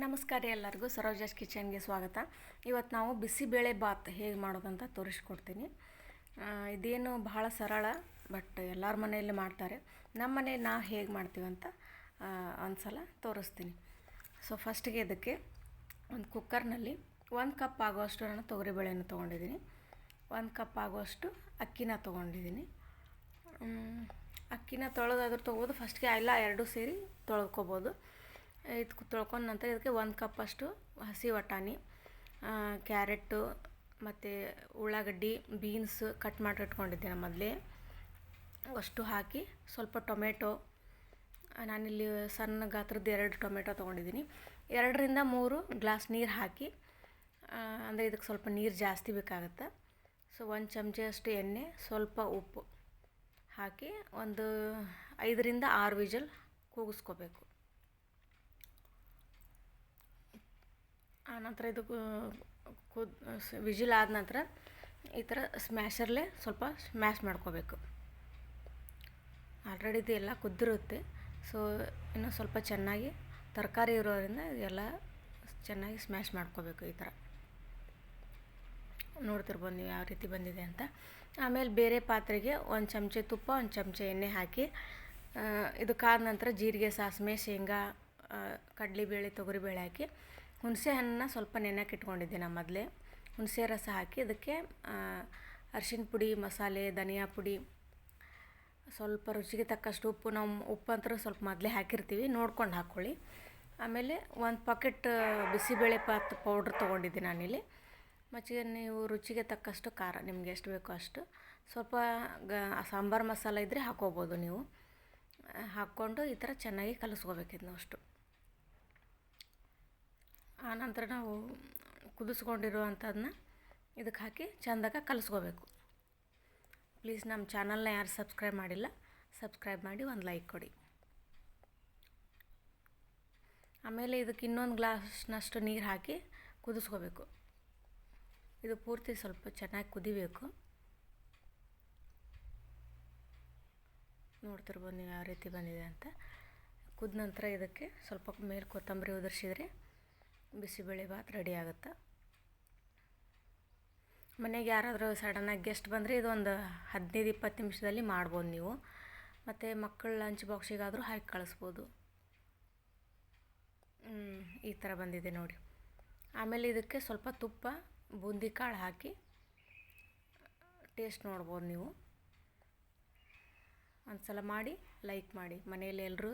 ನಮಸ್ಕಾರ ಎಲ್ಲರಿಗೂ ಸರೋಜಾಸ್ ಕಿಚನ್ಗೆ ಸ್ವಾಗತ. ಇವತ್ತು ನಾವು ಬಿಸಿಬೇಳೆ ಬಾತ್ ಹೇಗೆ ಮಾಡೋದಂತ ತೋರಿಸ್ಕೊಡ್ತೀನಿ. ಇದೇನು ಬಹಳ ಸರಳ, ಬಟ್ ಎಲ್ಲರ ಮನೆಯಲ್ಲಿ ಮಾಡ್ತಾರೆ. ನಮ್ಮ ಮನೆಯಲ್ಲಿ ನಾವು ಹೇಗೆ ಮಾಡ್ತೀವಂತ ಒಂದು ಸಲ ತೋರಿಸ್ತೀನಿ. ಸೊ ಫಸ್ಟಿಗೆ ಇದಕ್ಕೆ ಒಂದು ಕುಕ್ಕರ್ನಲ್ಲಿ 1 ಕಪ್ ಆಗುವಷ್ಟು ನಾನು ತೊಗರಿಬೇಳೆಯನ್ನು ತೊಗೊಂಡಿದ್ದೀನಿ. 1 ಕಪ್ ಆಗುವಷ್ಟು ಅಕ್ಕಿನ ತೊಗೊಂಡಿದ್ದೀನಿ. ಅಕ್ಕಿನ ತೊಳೆದಾದ್ರೂ ತೊಗೋಬೋದು, ಫಸ್ಟ್ಗೆ ಎಲ್ಲ ಎರಡೂ ಸೇರಿ ತೊಳ್ಕೊಬೋದು. ಇದು ತೊಳ್ಕೊಂಡ ನಂತರ ಇದಕ್ಕೆ 1 ಕಪ್ ಅಷ್ಟು ಹಸಿ ಬಟಾಣಿ, ಕ್ಯಾರೆಟು ಮತ್ತು ಉಳ್ಳಾಗಡ್ಡಿ, ಬೀನ್ಸ್ ಕಟ್ ಮಾಡಿ ಇಟ್ಕೊಂಡಿದ್ದೆ ಮೊದಲೇ ಅಷ್ಟು ಹಾಕಿ, ಸ್ವಲ್ಪ ಟೊಮೆಟೊ, ನಾನಿಲ್ಲಿ ಸಣ್ಣ ಗಾತ್ರದ್ದು 2 ಟೊಮೆಟೊ ತೊಗೊಂಡಿದ್ದೀನಿ. 2ರಿಂದ 3 ಗ್ಲಾಸ್ ನೀರು ಹಾಕಿ, ಅಂದರೆ ಇದಕ್ಕೆ ಸ್ವಲ್ಪ ನೀರು ಜಾಸ್ತಿ ಬೇಕಾಗುತ್ತೆ. ಸೊ 1 ಚಮಚೆಯಷ್ಟು ಎಣ್ಣೆ, ಸ್ವಲ್ಪ ಉಪ್ಪು ಹಾಕಿ ಒಂದು 5ರಿಂದ 6 ವಿಜಲ್ ಕೂಗಿಸ್ಕೋಬೇಕು. ಆನಂತರ ಇದು ವಿಜಿಲ್ ಆದ ನಂತರ ಈ ಥರ ಸ್ಮ್ಯಾಶರ್ಲೆ ಸ್ವಲ್ಪ ಸ್ಮ್ಯಾಶ್ ಮಾಡ್ಕೋಬೇಕು. ಆಲ್ರೆಡಿ ಇದು ಎಲ್ಲ ಕುದ್ದಿರುತ್ತೆ. ಸೊ ಇನ್ನೂ ಸ್ವಲ್ಪ ಚೆನ್ನಾಗಿ ತರಕಾರಿ ಇರೋದ್ರಿಂದ ಎಲ್ಲ ಚೆನ್ನಾಗಿ ಸ್ಮ್ಯಾಶ್ ಮಾಡ್ಕೋಬೇಕು. ಈ ಥರ ನೋಡ್ತಿರ್ಬೋದು ನೀವು ಯಾವ ರೀತಿ ಬಂದಿದೆ ಅಂತ. ಆಮೇಲೆ ಬೇರೆ ಪಾತ್ರೆಗೆ 1 ಚಮಚೆ ತುಪ್ಪ, 1 ಚಮಚೆ ಎಣ್ಣೆ ಹಾಕಿ, ಇದಕ್ಕಾದ ನಂತರ ಜೀರಿಗೆ, ಸಾಸಿವೆ, ಶೇಂಗಾ, ಕಡಲೆಬೇಳೆ, ತೊಗರಿಬೇಳೆ ಹಾಕಿ, ಹುಣಸೆ ಹಣ್ಣನ್ನ ಸ್ವಲ್ಪ ನೆನೆಯಕ್ಕೆ ಇಟ್ಕೊಂಡಿದ್ದೆ ನಾನು ಮೊದಲೇ. ಹುಣಸೆ ರಸ ಹಾಕಿ ಇದಕ್ಕೆ ಅರಿಶಿನ ಪುಡಿ, ಮಸಾಲೆ, ಧನಿಯಾ ಪುಡಿ, ಸ್ವಲ್ಪ ರುಚಿಗೆ ತಕ್ಕಷ್ಟು ಉಪ್ಪು. ನಾವು ಉಪ್ಪು ಅಂತೂ ಸ್ವಲ್ಪ ಮೊದಲೇ ಹಾಕಿರ್ತೀವಿ, ನೋಡ್ಕೊಂಡು ಹಾಕ್ಕೊಳ್ಳಿ. ಆಮೇಲೆ 1 ಪಾಕೆಟ್ ಬಿಸಿಬೇಳೆ ಬಾತ್ ಪೌಡ್ರ್ ತೊಗೊಂಡಿದ್ದೆ ನಾನಿಲ್ಲಿ. ಮತ್ತು ನೀವು ರುಚಿಗೆ ತಕ್ಕಷ್ಟು ಖಾರ ನಿಮ್ಗೆ ಎಷ್ಟು ಬೇಕೋ ಅಷ್ಟು, ಸ್ವಲ್ಪ ಸಾಂಬಾರು ಮಸಾಲೆ ಇದ್ದರೆ ಹಾಕ್ಕೋಬೋದು ನೀವು. ಹಾಕ್ಕೊಂಡು ಈ ಥರ ಚೆನ್ನಾಗಿ ಕಲಿಸ್ಕೋಬೇಕಿದ್ನ ಅಷ್ಟು. ಆನಂತರ ನಾವು ಕುದಿಸ್ಕೊಂಡಿರುವಂಥದ್ದನ್ನ ಇದಕ್ಕೆ ಹಾಕಿ ಚೆಂದಾಗ ಕಲಿಸ್ಕೋಬೇಕು. ಪ್ಲೀಸ್ ನಮ್ಮ ಚಾನಲ್ನ ಯಾರು ಸಬ್ಸ್ಕ್ರೈಬ್ ಮಾಡಿಲ್ಲ, ಸಬ್ಸ್ಕ್ರೈಬ್ ಮಾಡಿ ಒಂದು ಲೈಕ್ ಕೊಡಿ. ಆಮೇಲೆ ಇದಕ್ಕೆ ಇನ್ನೊಂದು ಗ್ಲಾಸ್ನಷ್ಟು ನೀರು ಹಾಕಿ ಕುದಿಸ್ಕೋಬೇಕು. ಇದು ಪೂರ್ತಿ ಸ್ವಲ್ಪ ಚೆನ್ನಾಗಿ ಕುದಿಬೇಕು. ನೋಡ್ತಿರ್ಬೋದು ನೀವು ಯಾವ ರೀತಿ ಬಂದಿದೆ ಅಂತ. ಕುದ ನಂತರ ಇದಕ್ಕೆ ಸ್ವಲ್ಪ ಮೇಲೆ ಕೊತ್ತಂಬರಿ ಉದುರಿಸಿದ್ರೆ ಬಿಸಿಬೇಳೆ ಬಾತ್ ರೆಡಿ ಆಗುತ್ತೆ. ಮನೆಗೆ ಯಾರಾದರೂ ಸಡನ್ನಾಗಿ ಗೆಸ್ಟ್ ಬಂದರೆ ಇದೊಂದು 15-20 ನಿಮಿಷದಲ್ಲಿ ಮಾಡ್ಬೋದು ನೀವು. ಮತ್ತು ಮಕ್ಕಳ ಲಂಚ್ ಬಾಕ್ಸಿಗಾದರೂ ಹಾಕಿ ಕಳಿಸ್ಬೋದು. ಈ ಥರ ಬಂದಿದೆ ನೋಡಿ. ಆಮೇಲೆ ಇದಕ್ಕೆ ಸ್ವಲ್ಪ ತುಪ್ಪ, ಬೂಂದಿ ಕಾಳು ಹಾಕಿ ಟೇಸ್ಟ್ ನೋಡ್ಬೋದು ನೀವು. ಒಂದು ಸಲ ಮಾಡಿ ಲೈಕ್ ಮಾಡಿ. ಮನೆಯಲ್ಲಿ ಎಲ್ಲರೂ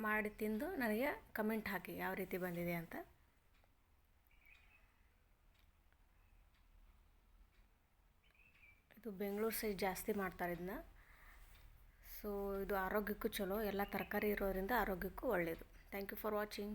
ಮಾಡಿ ತಿಂದು ನನಗೆ ಕಮೆಂಟ್ ಹಾಕಿ ಯಾವ ರೀತಿ ಬಂದಿದೆ ಅಂತ. ಇದು ಬೆಂಗಳೂರು ಸೈಡ್ ಜಾಸ್ತಿ ಮಾಡ್ತಾರೆ ಇದನ್ನ. ಸೊ ಇದು ಆರೋಗ್ಯಕ್ಕೂ ಚಲೋ, ಎಲ್ಲ ತರಕಾರಿ ಇರೋದ್ರಿಂದ ಆರೋಗ್ಯಕ್ಕೂ ಒಳ್ಳೆಯದು. Thank you for watching.